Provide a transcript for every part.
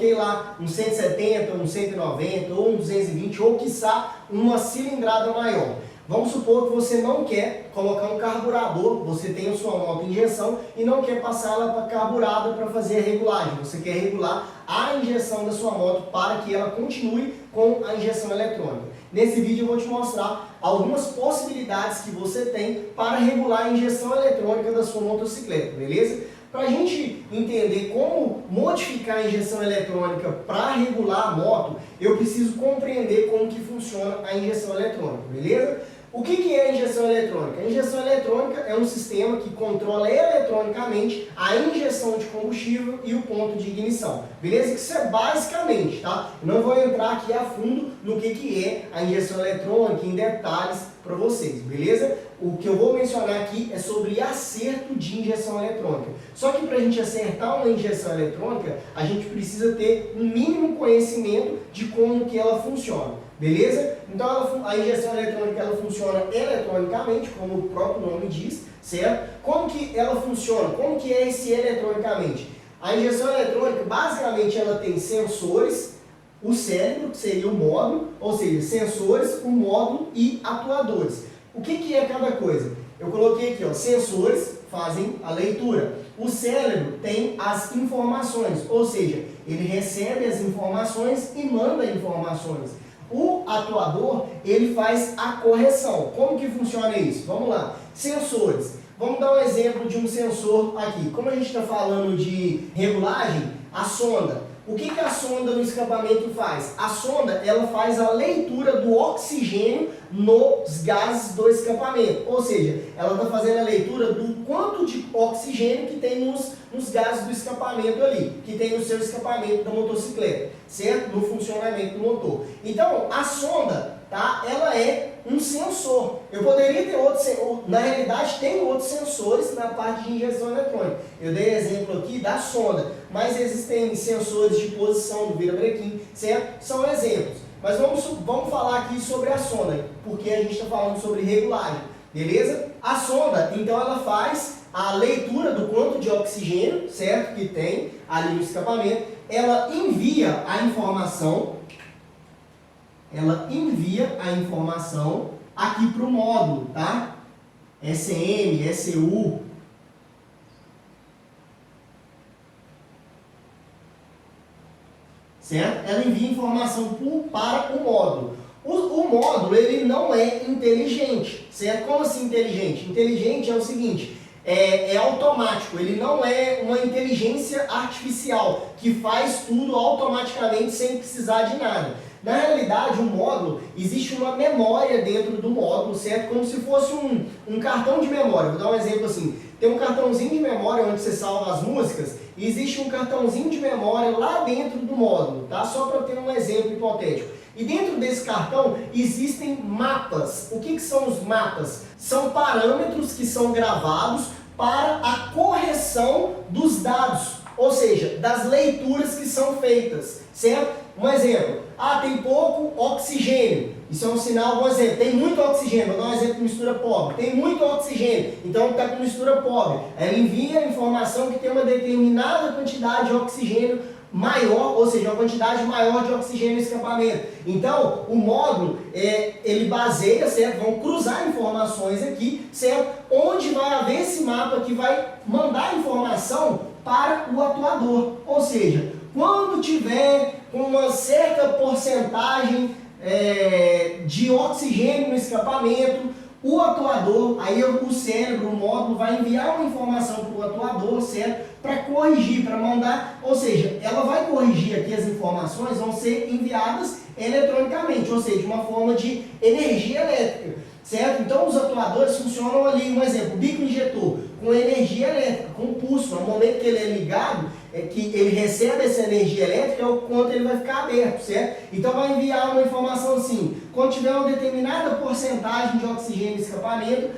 coloquei lá um 170, um 190, ou um 220, ou quiçá uma cilindrada maior. Vamos supor que você não quer colocar um carburador, você tem a sua moto injeção e não quer passar ela para carburada para fazer a regulagem. Você quer regular a injeção da sua moto para que ela continue com a injeção eletrônica. Nesse vídeo eu vou te mostrar algumas possibilidades que você tem para regular a injeção eletrônica da sua motocicleta, beleza? Para a gente entender como modificar a injeção eletrônica para regular a moto, eu preciso compreender como que funciona a injeção eletrônica, beleza? O que é a injeção eletrônica? A injeção eletrônica é um sistema que controla eletronicamente a injeção de combustível e o ponto de ignição, beleza? Isso é basicamente, tá? Eu não vou entrar aqui a fundo no que é a injeção eletrônica, em detalhes para vocês, beleza? O que eu vou mencionar aqui é sobre acerto de injeção eletrônica. Só que para a gente acertar uma injeção eletrônica, a gente precisa ter um mínimo conhecimento de como que ela funciona, beleza? Então a injeção eletrônica ela funciona eletronicamente, como o próprio nome diz, certo? Como que ela funciona? Como que é esse eletronicamente? A injeção eletrônica, basicamente, ela tem sensores, o cérebro, que seria o módulo, ou seja, sensores, o módulo e atuadores. O que é cada coisa? Eu coloquei aqui, ó, sensores fazem a leitura. O cérebro tem as informações, ou seja, ele recebe as informações e manda informações. O atuador, ele faz a correção. Como que funciona isso? Vamos lá. Sensores. Vamos dar um exemplo de um sensor aqui. Como a gente está falando de regulagem, a sonda. O que a sonda no escapamento faz? A sonda ela faz a leitura do oxigênio nos gases do escapamento. Ou seja, ela está fazendo a leitura do quanto de oxigênio que tem nos gases do escapamento ali, que tem no seu escapamento da motocicleta, certo? No funcionamento do motor. Então, a sonda, tá? Ela é um sensor. Eu poderia ter outros, na realidade tem outros sensores na parte de injeção eletrônica. Eu dei exemplo aqui da sonda, mas existem sensores de posição do virabrequim, certo? São exemplos. Mas vamos falar aqui sobre a sonda, porque a gente está falando sobre regulagem, beleza? A sonda, então, ela faz a leitura do quanto de oxigênio, certo? Que tem ali no escapamento. Ela envia a informação aqui para o módulo, tá? SM, SU. Certo? Ela envia informação para o módulo. O módulo, ele não é inteligente, certo? Como assim inteligente? Inteligente é o seguinte, é automático, ele não é uma inteligência artificial que faz tudo automaticamente sem precisar de nada. Na realidade, o módulo, existe uma memória dentro do módulo, certo? Como se fosse um cartão de memória. Vou dar um exemplo assim. Tem um cartãozinho de memória onde você salva as músicas, e existe um cartãozinho de memória lá dentro do módulo, tá? Só para ter um exemplo hipotético. E dentro desse cartão existem mapas. O que são os mapas? São parâmetros que são gravados para a correção dos dados, ou seja, das leituras que são feitas, certo? Um exemplo, tem pouco oxigênio, isso é um sinal, um exemplo, tem muito oxigênio, vou dar um exemplo de mistura pobre, tem muito oxigênio, então está com mistura pobre, ela envia a informação que tem uma determinada quantidade de oxigênio maior, ou seja, uma quantidade maior de oxigênio no escapamento. Então, o módulo, ele baseia, certo? Vão cruzar informações aqui, certo? Onde vai haver esse mapa que vai mandar informação para o atuador. Ou seja, quando tiver uma certa porcentagem de oxigênio no escapamento, o atuador, aí o cérebro, o módulo, vai enviar uma informação para o atuador, certo? Para corrigir, para mandar, ou seja, ela vai corrigir aqui, as informações vão ser enviadas eletronicamente, ou seja, de uma forma de energia elétrica, certo? Então os atuadores funcionam ali, um exemplo, o bico injetor, com energia elétrica, com pulso, no momento que ele é ligado, que ele recebe essa energia elétrica, é o quanto ele vai ficar aberto, certo? Então vai enviar uma informação assim, quando tiver uma determinada porcentagem de oxigênio no escapamento,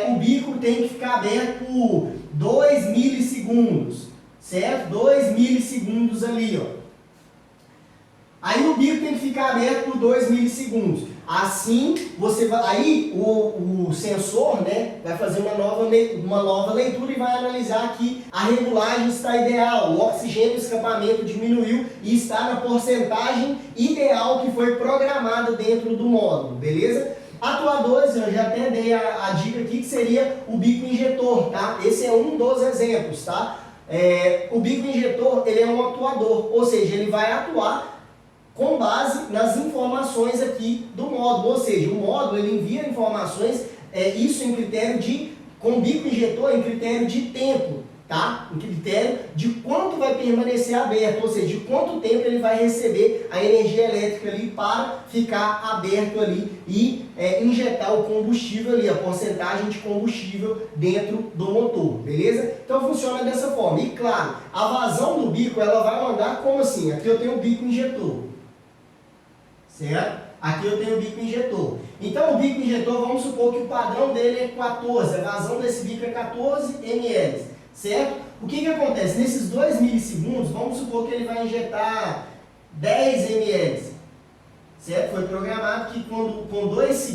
o bico tem que ficar aberto por 2 milissegundos, certo? 2 milissegundos ali, ó. Aí o bico tem que ficar aberto por 2 milissegundos. Assim, você vai, aí o sensor, né, vai fazer uma nova leitura e vai analisar que a regulagem está ideal, o oxigênio do escapamento diminuiu e está na porcentagem ideal que foi programada dentro do módulo, beleza? Atuadores, eu já até dei a dica aqui, que seria o bico injetor, tá? Esse é um dos exemplos, tá? O bico injetor, ele é um atuador, ou seja, ele vai atuar com base nas informações aqui do módulo, ou seja, o módulo ele envia informações, isso em critério com o bico injetor em critério de tempo, tá? Em critério de quanto vai permanecer aberto, ou seja, de quanto tempo ele vai receber a energia elétrica ali para ficar aberto ali e injetar o combustível ali, a porcentagem de combustível dentro do motor, beleza? Então funciona dessa forma. E claro, a vazão do bico ela vai mandar como assim? Aqui eu tenho o bico injetor. Certo? Aqui eu tenho o bico injetor. Então o bico injetor, vamos supor que o padrão dele é 14, a vazão desse bico é 14 ml, certo? O que acontece? Nesses 2 milissegundos, vamos supor que ele vai injetar 10 ml, certo? Foi programado que com 2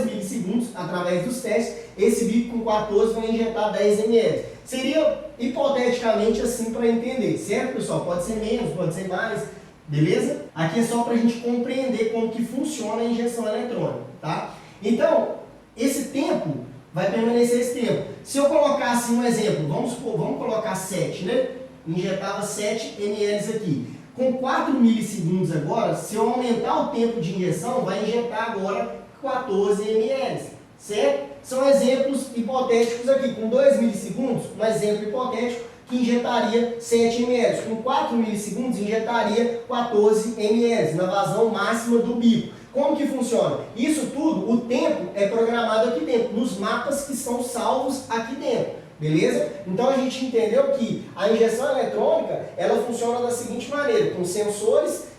milissegundos, através dos testes, esse bico com 14 vai injetar 10 ml. Seria hipoteticamente assim para entender, certo, pessoal? Pode ser menos, pode ser mais. Beleza? Aqui é só para a gente compreender como que funciona a injeção eletrônica, tá? Então, esse tempo vai permanecer esse tempo. Se eu colocasse um exemplo, vamos colocar 7, né? Injetava 7 ml aqui. Com 4 milissegundos agora, se eu aumentar o tempo de injeção, vai injetar agora 14 ml, certo? São exemplos hipotéticos aqui. Com 2 milissegundos, um exemplo hipotético, que injetaria 7 ml. Com 4 milissegundos, injetaria 14 ml, na vazão máxima do bico. Como que funciona? Isso tudo, o tempo é programado aqui dentro, nos mapas que são salvos aqui dentro. Beleza? Então a gente entendeu que a injeção eletrônica, ela funciona da seguinte maneira, com sensores,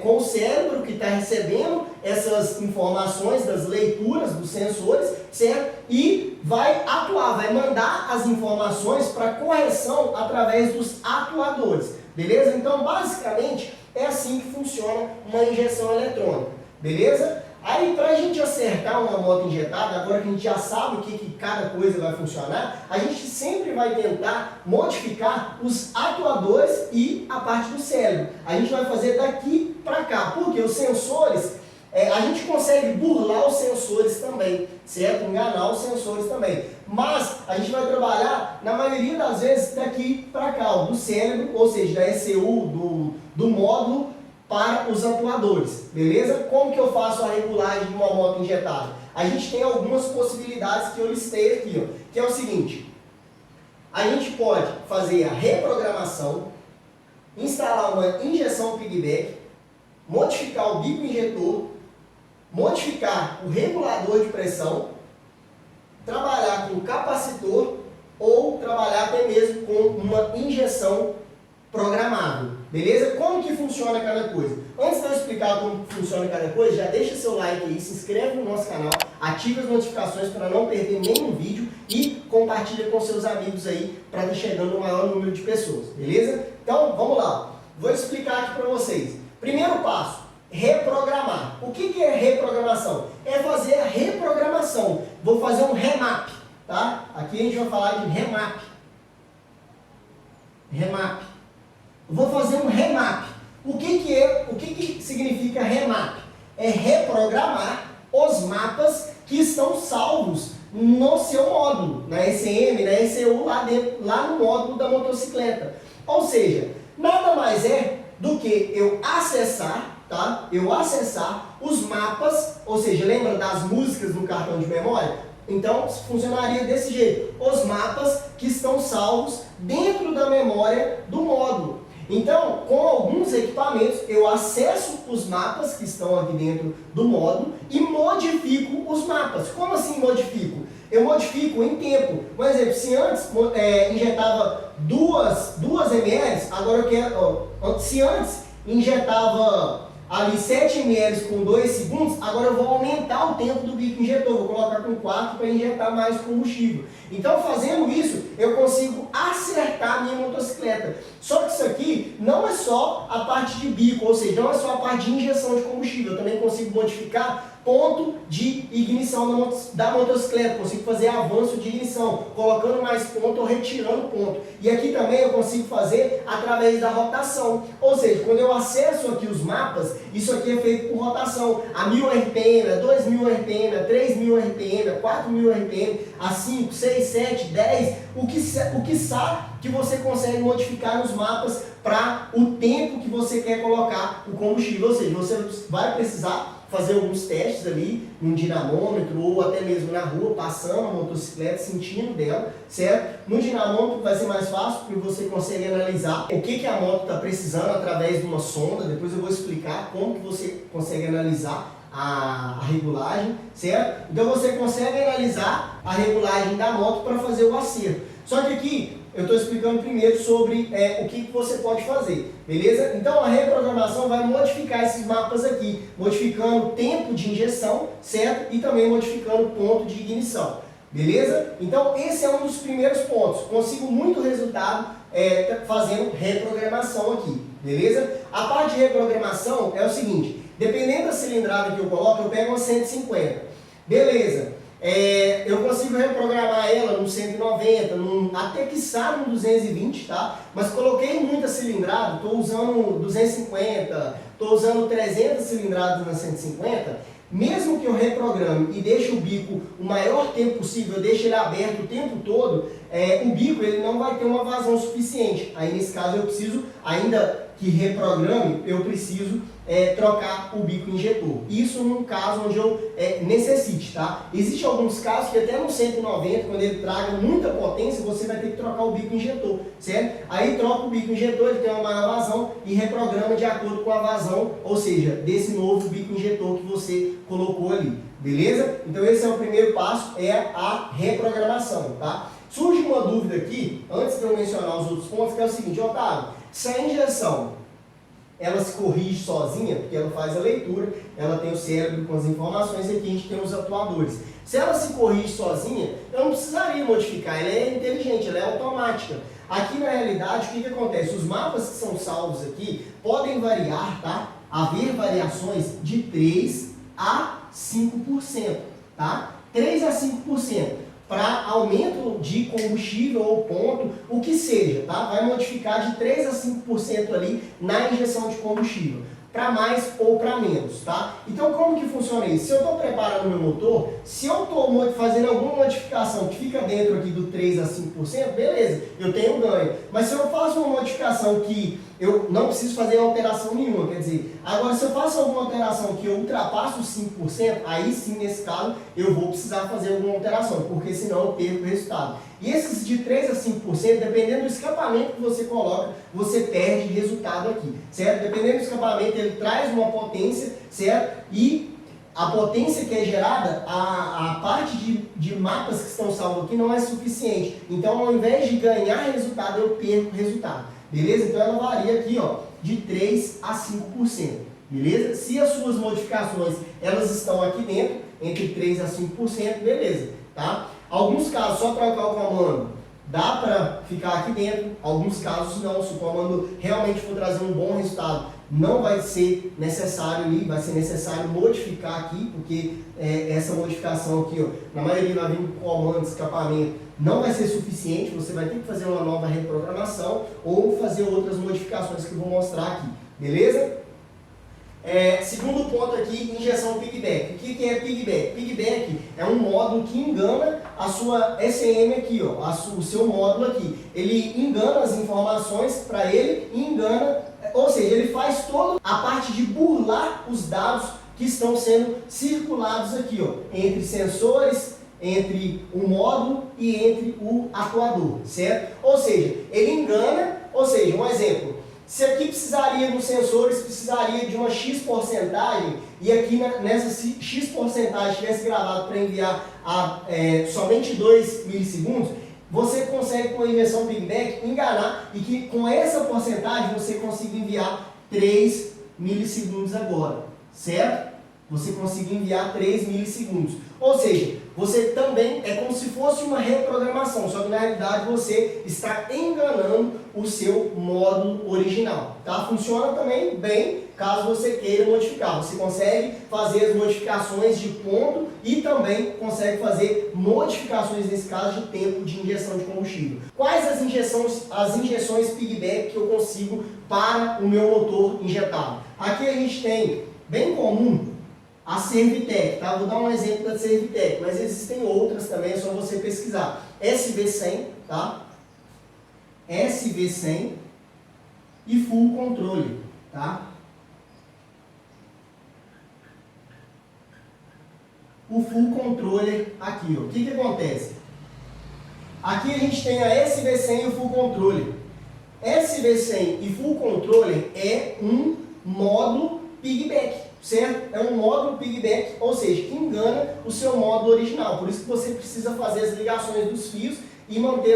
com o cérebro que está recebendo essas informações das leituras dos sensores, certo? E vai atuar, vai mandar as informações para correção através dos atuadores, beleza? Então, basicamente, é assim que funciona uma injeção eletrônica, beleza? Aí, para a gente acertar uma moto injetada, agora que a gente já sabe o que cada coisa vai funcionar, a gente sempre vai tentar modificar os atuadores e a parte do cérebro. A gente vai fazer daqui para cá, porque os sensores, a gente consegue burlar os sensores também, certo? Enganar os sensores também. Mas a gente vai trabalhar, na maioria das vezes, daqui para cá, do cérebro, ou seja, da ECU, do módulo, para os atuadores, beleza? Como que eu faço a regulagem de uma moto injetada? A gente tem algumas possibilidades que eu listei aqui, ó, que é o seguinte: a gente pode fazer a reprogramação, instalar uma injeção piggyback, modificar o bico injetor, modificar o regulador de pressão, trabalhar com capacitor ou trabalhar até mesmo com uma injeção programável. Beleza? Como que funciona cada coisa? Antes de eu explicar como funciona cada coisa, já deixa seu like aí, se inscreve no nosso canal, ative as notificações para não perder nenhum vídeo e compartilha com seus amigos aí para estar chegando o maior número de pessoas. Beleza? Então, vamos lá. Vou explicar aqui para vocês. Primeiro passo, reprogramar. O que é reprogramação? É fazer a reprogramação. Vou fazer um remap, tá? Aqui a gente vai falar de remap. Remap. Vou fazer um remap. O que significa remap? É reprogramar os mapas que estão salvos no seu módulo, na ECM, na ECU, lá no módulo da motocicleta. Ou seja, nada mais é do que eu acessar, tá? Eu acessar os mapas, ou seja, lembra das músicas no cartão de memória? Então, funcionaria desse jeito. Os mapas que estão salvos dentro da memória do módulo. Então, com alguns equipamentos, eu acesso os mapas que estão aqui dentro do módulo e modifico os mapas. Como assim modifico? Eu modifico em tempo. Por exemplo, se antes injetava 2 ml, agora eu quero... se antes injetava ali 7 ml com 2 segundos, agora eu vou aumentar o tempo do bico injetor, vou colocar com 4 para injetar mais combustível. Então, fazendo isso, eu consigo acertar a minha motocicleta. Só que isso aqui não é só a parte de bico, ou seja, não é só a parte de injeção de combustível, eu também consigo modificar ponto de ignição da motocicleta, consigo fazer avanço de ignição, colocando mais ponto ou retirando ponto. E aqui também eu consigo fazer através da rotação, ou seja, quando eu acesso aqui os mapas, isso aqui é feito por rotação, a 1000 RPM, a 2000 RPM, a 3000 RPM, a 4000 RPM, a 5, 6, 7, 10, o que você consegue modificar nos mapas para o tempo que você quer colocar o combustível, ou seja, você vai precisar fazer alguns testes ali, num dinamômetro ou até mesmo na rua, passando a motocicleta, sentindo dela, certo? No dinamômetro vai ser mais fácil porque você consegue analisar o que a moto está precisando através de uma sonda, depois eu vou explicar como que você consegue analisar a regulagem, certo? Então você consegue analisar a regulagem da moto para fazer o acerto. Só que aqui eu estou explicando primeiro sobre o que você pode fazer, beleza? Então a reprogramação vai modificar esses mapas aqui, modificando o tempo de injeção, certo? E também modificando o ponto de ignição, beleza? Então esse é um dos primeiros pontos, consigo muito resultado fazendo reprogramação aqui, beleza? A parte de reprogramação é o seguinte, dependendo da cilindrada que eu coloco, eu pego uma 150, beleza? Eu consigo reprogramar ela no 190, até que saia no 220, tá? Mas coloquei muita cilindrada, estou usando 250, estou usando 300 cilindradas na 150, mesmo que eu reprograme e deixe o bico o maior tempo possível, eu deixe ele aberto o tempo todo, o bico ele não vai ter uma vazão suficiente. Aí nesse caso eu preciso, ainda que reprograme, eu preciso trocar o bico injetor. Isso num caso onde eu necessite, tá? Existem alguns casos que até no 190, quando ele traga muita potência, você vai ter que trocar o bico injetor, certo? Aí troca o bico injetor, ele tem uma maior vazão e reprograma de acordo com a vazão, ou seja, desse novo bico injetor que você colocou ali, beleza? Então esse é o primeiro passo, é a reprogramação, tá? Surge uma dúvida aqui, antes de eu mencionar os outros pontos, que é o seguinte, Otávio, se a injeção ela se corrige sozinha, porque ela faz a leitura, ela tem o cérebro com as informações e aqui a gente tem os atuadores. Se ela se corrige sozinha, eu não precisaria modificar, ela é inteligente, ela é automática. Aqui na realidade, o que acontece? Os mapas que são salvos aqui podem variar, tá? Haver variações de 3 a 5%, tá? 3 a 5%. Para aumento de combustível ou ponto, o que seja, tá? Vai modificar de 3 a 5% ali na injeção de combustível, para mais ou para menos, tá? Então como que funciona isso? Se eu estou preparando meu motor, se eu estou fazendo alguma modificação que fica dentro aqui do 3 a 5%, beleza, eu tenho ganho. Mas se eu faço uma modificação que eu não preciso fazer alteração nenhuma, quer dizer, agora se eu faço alguma alteração que eu ultrapasso os 5%, aí sim, nesse caso, eu vou precisar fazer alguma alteração, porque senão eu perco o resultado. E esses de 3 a 5%, dependendo do escapamento que você coloca, você perde resultado aqui, certo? Dependendo do escapamento, ele traz uma potência, certo? E a potência que é gerada, a parte de mapas que estão salvos aqui não é suficiente. Então, ao invés de ganhar resultado, eu perco resultado. Beleza? Então ela varia aqui, ó, de 3 a 5%. Beleza? Se as suas modificações elas estão aqui dentro, entre 3 a 5%, beleza, tá? Alguns casos, só trocar o comando, dá para ficar aqui dentro. Alguns casos não, se o comando realmente for trazer um bom resultado, não vai ser necessário ali, vai ser necessário modificar aqui, porque essa modificação aqui, ó, na maioria vai vir com comando de escapamento, não vai ser suficiente, você vai ter que fazer uma nova reprogramação ou fazer outras modificações que eu vou mostrar aqui, beleza? Segundo ponto aqui, injeção piggyback. O que é piggyback? Piggyback é um módulo que engana a sua SEM aqui, ó, o seu módulo aqui. Ele engana as informações para ele e engana, ou seja, ele faz toda a parte de burlar os dados que estão sendo circulados aqui, ó, entre sensores, entre o módulo e entre o atuador, certo? Ou seja, ele engana, ou seja, um exemplo, se aqui precisaria dos sensores, precisaria de uma X porcentagem, e aqui nessa X porcentagem tivesse gravado para enviar somente 2 milissegundos, você consegue com a injeção piggyback enganar e que com essa porcentagem você consiga enviar 3 milissegundos agora, certo? Você conseguiu enviar 3 milissegundos. Ou seja, você também é como se fosse uma reprogramação, só que na realidade você está enganando o seu módulo original, tá? Funciona também bem caso você queira modificar. Você consegue fazer as modificações de ponto e também consegue fazer modificações, nesse caso, de tempo de injeção de combustível. Quais as injeções piggyback que eu consigo para o meu motor injetado? Aqui a gente tem, bem comum, a Servitec, tá? Vou dar um exemplo da Servitec, mas existem outras também, é só você pesquisar. SV100, tá? SV100 e Full Controle, tá? O Full Controller aqui, ó. O que acontece? Aqui a gente tem a SV100 e o Full Controller. SV100 e Full Controller é um módulo piggyback, certo? É um módulo piggyback, ou seja, que engana o seu módulo original. Por isso que você precisa fazer as ligações dos fios e manter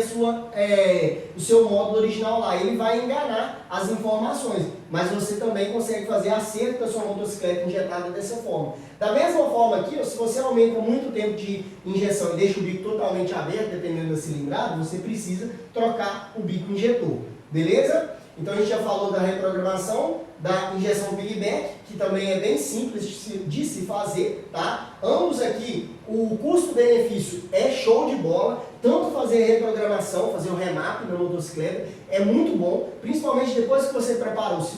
o seu módulo original lá. Ele vai enganar as informações, mas você também consegue fazer acerto da sua motocicleta injetada dessa forma. Da mesma forma aqui, se você aumenta muito o tempo de injeção e deixa o bico totalmente aberto, dependendo da cilindrada, você precisa trocar o bico injetor, beleza? Então a gente já falou da reprogramação, da injeção piggyback, que também é bem simples de se fazer, tá? Ambos aqui, o custo-benefício é show de bola, tanto fazer reprogramação, fazer o remap na motocicleta, é muito bom, principalmente depois que você preparou. Se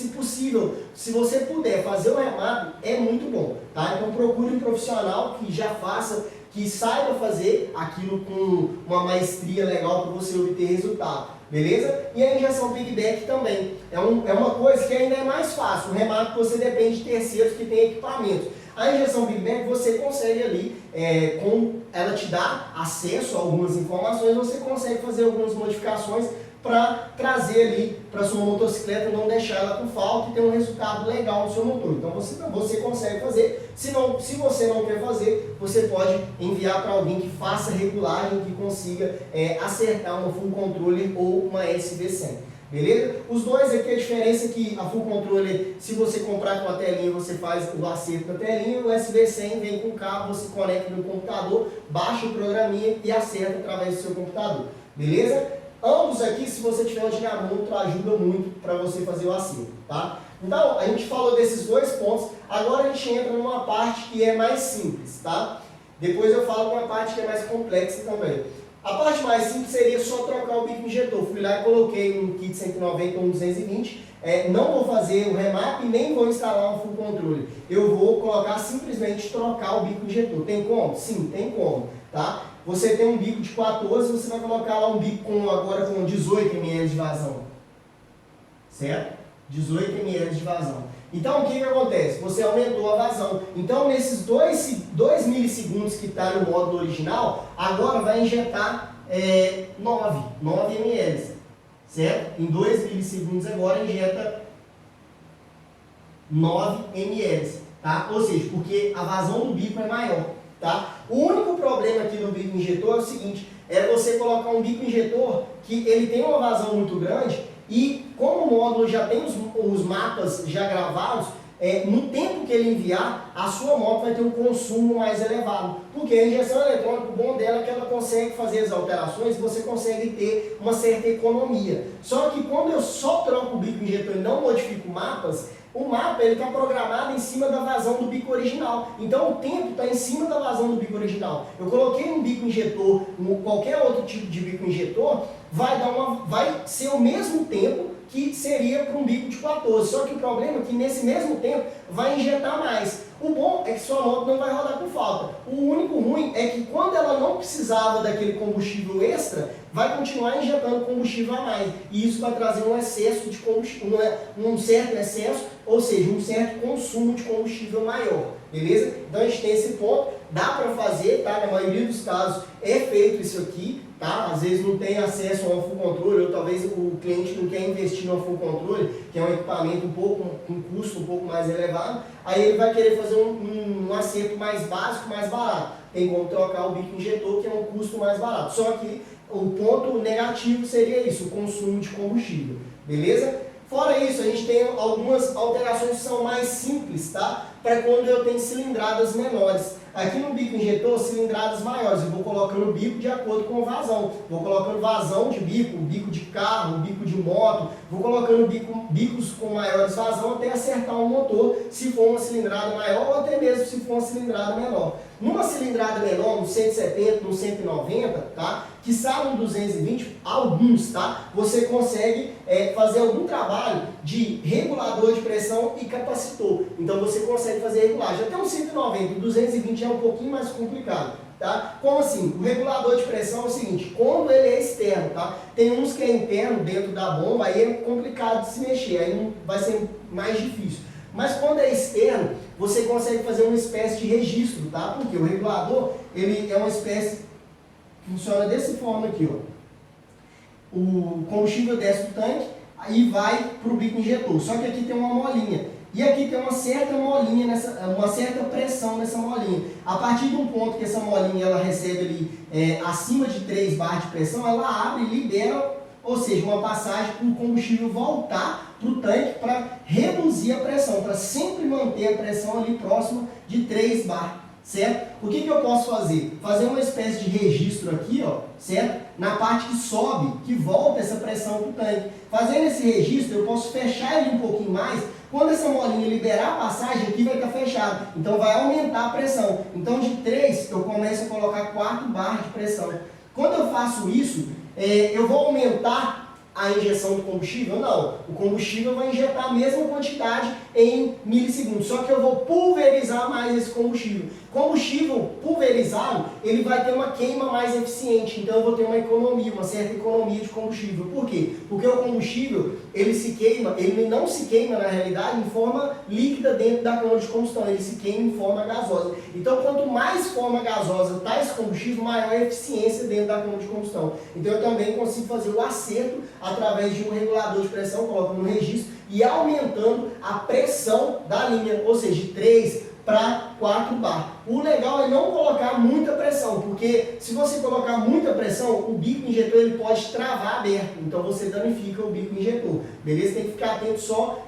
possível, se você puder fazer o remap, é muito bom, tá? Então procure um profissional que já faça, que saiba fazer aquilo com uma maestria legal para você obter resultado. Beleza? E a injeção piggyback também. É uma coisa que ainda é mais fácil. O remap você depende de terceiros que têm equipamentos. A injeção piggyback você consegue ali, ela te dá acesso a algumas informações, você consegue fazer algumas modificações para trazer ali para sua motocicleta, não deixar ela com falta e ter um resultado legal no seu motor. Então você consegue fazer. Se você não quer fazer, você pode enviar para alguém que faça regulagem, que consiga acertar uma Full Controller ou uma SV100. Beleza? Os dois aqui, a diferença é que a Full Controller, se você comprar com a telinha, você faz o acerto na telinha, o SV100 vem com o cabo, você conecta no computador, baixa o programinha e acerta através do seu computador. Beleza? Ambos aqui, se você tiver o dinamômetro, ajuda muito para você fazer o acerto, tá? Então, a gente falou desses dois pontos, agora a gente entra numa parte que é mais simples, tá? Depois eu falo uma parte que é mais complexa também. A parte mais simples seria só trocar o bico injetor. Fui lá e coloquei um kit 190 ou um 220, não vou fazer o remap e nem vou instalar um Full Controle. Eu vou colocar simplesmente trocar o bico injetor. Tem como? Sim, tem como, tá? Você tem um bico de 14, você vai colocar lá um bico agora com 18 ml de vazão, certo? 18 ml de vazão. Então, o que acontece? Você aumentou a vazão. Então, nesses 2 milissegundos que está no módulo original, agora vai injetar 9 ml, certo? Em 2 milissegundos agora injeta 9 ml, tá? Ou seja, porque a vazão do bico é maior, tá? O único problema aqui do bico injetor é o seguinte, é você colocar um bico injetor que ele tem uma vazão muito grande e como o módulo já tem os mapas já gravados, no tempo que ele enviar, a sua moto vai ter um consumo mais elevado. Porque a injeção eletrônica, o bom dela é que ela consegue fazer as alterações e você consegue ter uma certa economia. Só que quando eu só troco o bico injetor e não modifico mapas, o mapa está programado em cima da vazão do bico original. Então o tempo está em cima da vazão do bico original. Eu coloquei um bico injetor, qualquer outro tipo de bico injetor, vai ser o mesmo tempo que seria para um bico de 14. Só que o problema é que nesse mesmo tempo vai injetar mais. O bom é que sua moto não vai rodar com falta. O único ruim é que quando ela não precisava daquele combustível extra, vai continuar injetando combustível a mais. E isso vai trazer um excesso de combustível, um certo excesso, ou seja, um certo consumo de combustível maior. Beleza? Então a gente tem esse ponto, dá para fazer, tá? Na maioria dos casos é feito isso aqui, tá? Às vezes não tem acesso a um Full Controle, ou talvez o cliente não quer investir no Full Controle, que é um equipamento um custo um pouco mais elevado, aí ele vai querer fazer um acerto mais básico, mais barato. Tem como trocar o bico injetor, que é um custo mais barato. Só que o ponto negativo seria isso, o consumo de combustível. Beleza? Fora isso, a gente tem algumas alterações que são mais simples, tá? Para quando eu tenho cilindradas menores. Aqui no bico injetor, cilindradas maiores. Eu vou colocando o bico de acordo com o vazão. Vou colocando vazão de bico de carro, bico de moto. Vou colocando bicos com maiores vazão até acertar o motor, se for uma cilindrada maior ou até mesmo se for uma cilindrada menor. Numa cilindrada menor, no 170, no 190, tá? Que sai no 220, alguns, tá? Você consegue fazer algum trabalho de regulador de pressão e capacitor. Então você consegue fazer regulagem. Até um 190, 220 é um pouquinho mais complicado. Tá? Como assim? O regulador de pressão é o seguinte, quando ele é externo, tá? Tem uns que é interno dentro da bomba, aí é complicado de se mexer, aí vai ser mais difícil. Mas quando é externo, você consegue fazer uma espécie de registro, tá? Porque o regulador, ele é uma espécie, funciona dessa forma aqui, ó. O combustível desce do tanque, aí vai para o bico injetor, só que aqui tem uma molinha. E aqui tem uma certa molinha, uma certa pressão nessa molinha. A partir de um ponto que essa molinha ela recebe ali acima de 3 bar de pressão, ela abre e libera, ou seja, uma passagem para o combustível voltar para o tanque para reduzir a pressão, para sempre manter a pressão ali próxima de 3 bar. Certo? O que eu posso fazer? Fazer uma espécie de registro aqui, ó, certo? Na parte que sobe, que volta essa pressão para o tanque. Fazendo esse registro, eu posso fechar ele um pouquinho mais. Quando essa molinha liberar a passagem, aqui vai estar fechado. Então vai aumentar a pressão. Então de 3, eu começo a colocar 4 bar de pressão. Quando eu faço isso, eu vou aumentar a injeção do combustível? Não. O combustível vai injetar a mesma quantidade em milissegundos, só que eu vou pulverizar mais esse combustível. Combustível pulverizado, ele vai ter uma queima mais eficiente, então eu vou ter uma economia, uma certa economia de combustível. Por quê? Porque o combustível, ele não se queima na realidade em forma líquida dentro da câmara de combustão, ele se queima em forma gasosa. Então quanto mais forma gasosa está esse combustível, maior a eficiência dentro da câmara de combustão. Então eu também consigo fazer o acerto através de um regulador de pressão, coloco no registro, e aumentando a pressão da linha, ou seja, de 3 para 4 bar. O legal é não colocar muita pressão, porque se você colocar muita pressão, o bico injetor ele pode travar aberto, então você danifica o bico injetor, beleza? Tem que ficar atento só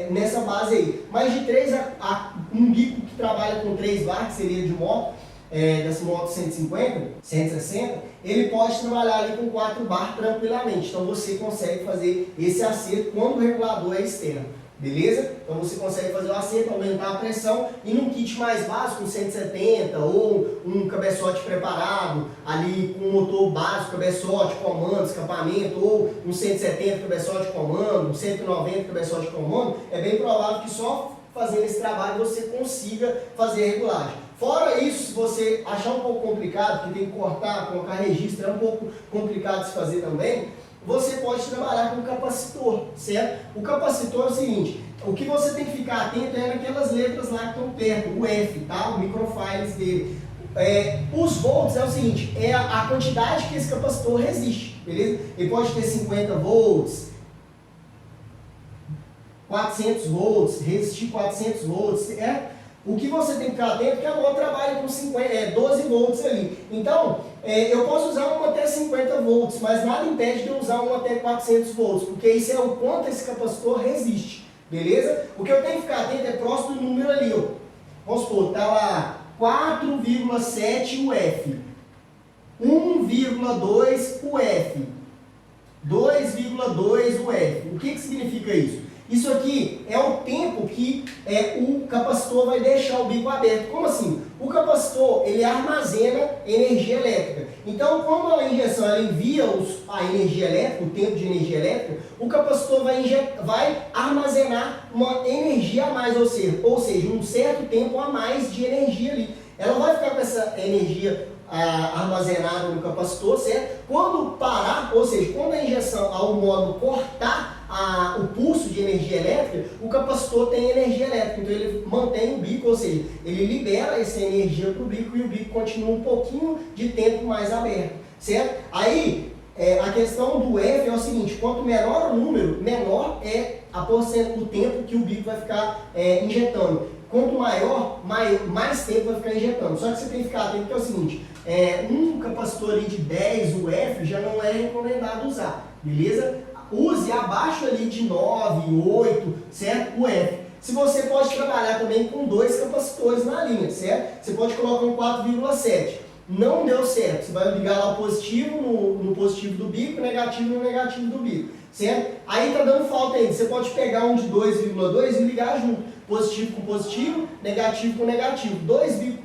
nessa base aí. Mas de 3 a um bico que trabalha com 3 bar, que seria de moto, dessa moto 150, 160, ele pode trabalhar ali com 4 bar tranquilamente. Então você consegue fazer esse acerto quando o regulador é externo. Beleza? Então você consegue fazer o acerto, aumentar a pressão e num kit mais básico, um 170 ou um cabeçote preparado, ali com um motor básico, cabeçote, comando, escapamento, ou um 170 cabeçote comando, um 190 cabeçote comando, é bem provável que só fazendo esse trabalho você consiga fazer a regulagem. Fora isso, se você achar um pouco complicado, que tem que cortar, colocar registro, é um pouco complicado de se fazer também, você pode trabalhar com o capacitor, certo? O capacitor é o seguinte, o que você tem que ficar atento é naquelas letras lá que estão perto, o F, tá? O microfiles dele. Os volts é o seguinte, é a quantidade que esse capacitor resiste, beleza? Ele pode ter 50 volts, 400 volts, resistir 400 volts, O que você tem que ficar atento é que a moto trabalha com 12 volts ali. Então, eu posso usar uma até 50 volts, mas nada impede de eu usar uma até 400 volts, porque isso é o quanto esse capacitor resiste, beleza? O que eu tenho que ficar atento é próximo do número ali, ó. Vamos supor, está lá 4,7 UF, 1,2 UF, 2,2 UF. O que significa isso? Isso aqui é o tempo que o capacitor vai deixar o bico aberto. Como assim? O capacitor ele armazena energia elétrica. Então, quando a injeção ela envia a energia elétrica, o tempo de energia elétrica, o capacitor vai armazenar uma energia a mais, ou seja, um certo tempo a mais de energia ali. Ela vai ficar com essa energia armazenada no capacitor, certo? Quando parar, ou seja, quando a injeção ao modo cortar o pulso de energia elétrica, o capacitor tem energia elétrica, então ele mantém o bico, ou seja, ele libera essa energia para o bico e o bico continua um pouquinho de tempo mais aberto, certo? Aí, a questão do F é o seguinte, quanto menor o número, menor é o tempo que o bico vai ficar injetando. Quanto maior, mais tempo vai ficar injetando. Só que você tem que ficar atento que é o seguinte, um capacitor ali de 10 UF já não é recomendado usar, beleza? use abaixo ali de 9, 8, certo? O F. Se você pode trabalhar também com 2 capacitores na linha, certo? Você pode colocar um 4,7. Não deu certo, você vai ligar lá o positivo no positivo do bico, negativo no negativo do bico, certo? Aí tá dando falta ainda, você pode pegar um de 2,2 e ligar junto, positivo com positivo, negativo com negativo,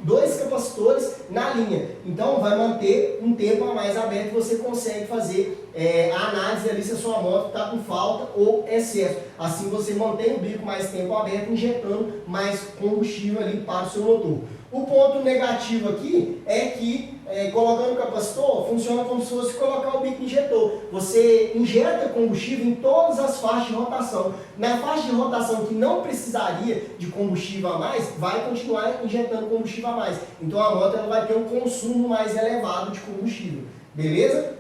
dois capacitores na linha, então vai manter um tempo a mais aberto, você consegue fazer a análise ali se a sua moto está com falta ou excesso, assim você mantém o bico mais tempo aberto, injetando mais combustível ali para o seu motor. O ponto negativo aqui é que, colocando o capacitor, funciona como se fosse colocar o bico injetor. Você injeta combustível em todas as faixas de rotação. Na faixa de rotação que não precisaria de combustível a mais, vai continuar injetando combustível a mais. Então a moto ela vai ter um consumo mais elevado de combustível. Beleza?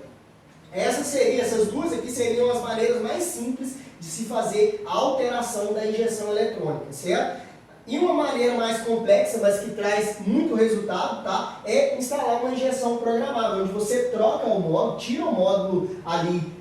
Essas duas aqui seriam as maneiras mais simples de se fazer a alteração da injeção eletrônica, certo? E uma maneira mais complexa, mas que traz muito resultado, tá? É instalar uma injeção programável, onde você troca o módulo, tira o módulo ali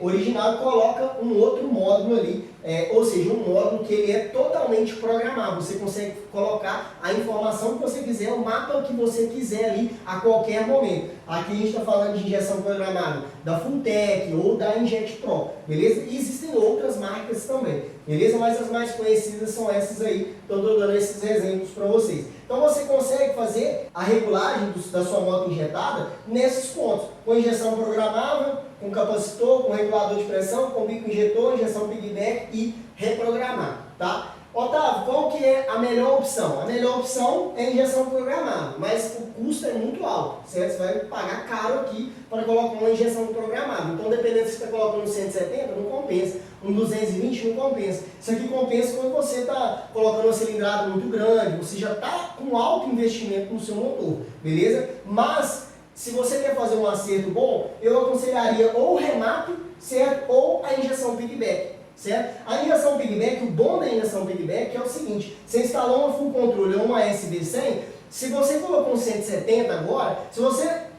original e coloca um outro módulo ali, ou seja, um módulo que ele é totalmente programável. Você consegue colocar a informação que você quiser, o mapa que você quiser ali a qualquer momento. Aqui a gente está falando de injeção programável da Fulltech ou da Injet Pro, beleza? E existem outras marcas também, beleza? Mas as mais conhecidas são essas aí, então estou dando esses exemplos para vocês. Então você consegue fazer a regulagem da sua moto injetada nesses pontos, com injeção programável, com capacitor, com regulador de pressão, com bico injetor, injeção piggyback e reprogramar, tá? Otávio, qual que é a melhor opção? A melhor opção é a injeção programável, mas o custo é muito alto, certo? Você vai pagar caro aqui para colocar uma injeção programável. Então, dependendo se você está colocando um 170, não compensa. Um 220 não compensa. Isso aqui compensa quando você está colocando uma cilindrada muito grande, você já está com alto investimento no seu motor, beleza? Mas, se você quer fazer um acerto bom, eu aconselharia ou o remap, certo? Ou a injeção piggyback. Certo? A injeção piggyback, o bom da injeção piggyback é o seguinte: você instalou uma full controle ou uma SB100, se você colocou um 170 agora,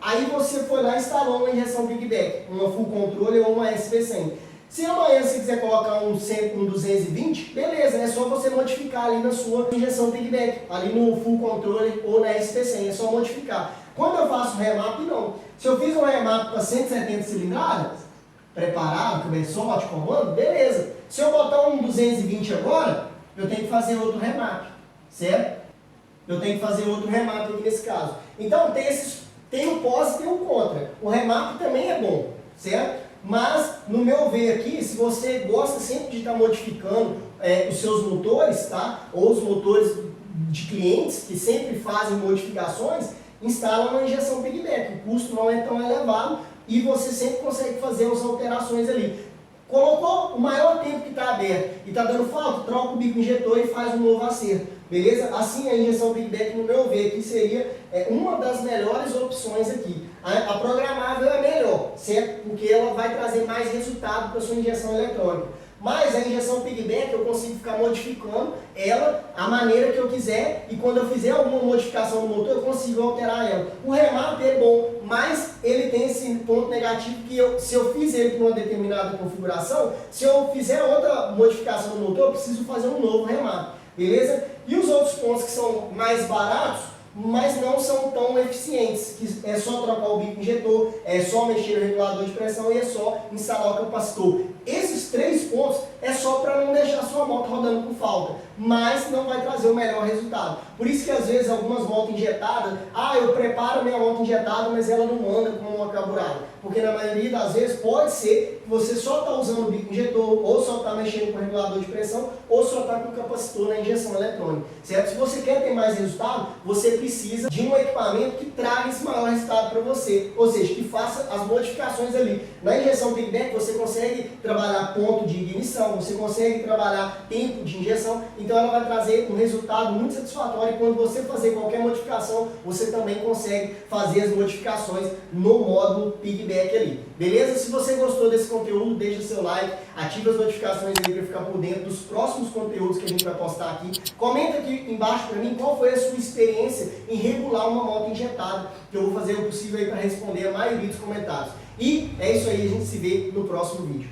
aí você foi lá e instalou uma injeção piggyback, uma full controle ou uma SB100. Se amanhã você quiser colocar um 220, beleza, é só você modificar ali na sua injeção piggyback, ali no full controle ou na SB100, é só modificar. Quando eu faço remap, não. Se eu fiz um remap para 170 cilindradas, preparado, com só de comando, beleza. Se eu botar um 220 agora, eu tenho que fazer outro remap, certo? Eu tenho que fazer outro remap aqui nesse caso. Então tem o pós e tem o contra. O remap também é bom, certo? Mas, no meu ver aqui, se você gosta sempre de estar modificando os seus motores, tá? Ou os motores de clientes que sempre fazem modificações, instala uma injeção piggyback. O custo não é tão elevado e você sempre consegue fazer as alterações ali. Colocou o maior tempo que está aberto e está dando falta, troca o bico injetor e faz um novo acerto, beleza? Assim a injeção piggyback, no meu ver, aqui seria uma das melhores opções aqui. A programável é melhor, certo? Porque ela vai trazer mais resultado para a sua injeção eletrônica. Mas a injeção piggyback eu consigo ficar modificando ela a maneira que eu quiser e quando eu fizer alguma modificação no motor eu consigo alterar ela. O remap é bom, mas ele tem esse ponto negativo que se eu fiz ele com uma determinada configuração, se eu fizer outra modificação no motor eu preciso fazer um novo remap, beleza? E os outros pontos que são mais baratos, mas não são tão eficientes, que é só trocar o bico injetor, é só mexer no regulador de pressão e é só instalar o capacitor. Esses 3 pontos é só para não deixar a sua moto rodando com falta, mas não vai trazer o melhor resultado. Por isso que às vezes algumas motos injetadas, eu preparo minha moto injetada, mas ela não anda com uma carburada. Porque na maioria das vezes pode ser que você só está usando o bico injetor, ou só está mexendo com o regulador de pressão, ou só está com o capacitor na injeção eletrônica, certo? Se você quer ter mais resultado, você precisa de um equipamento que traga esse maior resultado para você, ou seja, que faça as modificações ali. Na injeção piggyback você consegue trabalhar ponto de ignição, você consegue trabalhar tempo de injeção, então ela vai trazer um resultado muito satisfatório e quando você fazer qualquer modificação, você também consegue fazer as modificações no módulo piggyback ali, beleza? Se você gostou desse conteúdo, deixa seu like, ativa as notificações aí para ficar por dentro dos próximos conteúdos que a gente vai postar aqui. Comenta aqui embaixo para mim qual foi a sua experiência em regular uma moto injetada, que eu vou fazer o possível aí para responder a maioria dos comentários. E é isso aí, a gente se vê no próximo vídeo.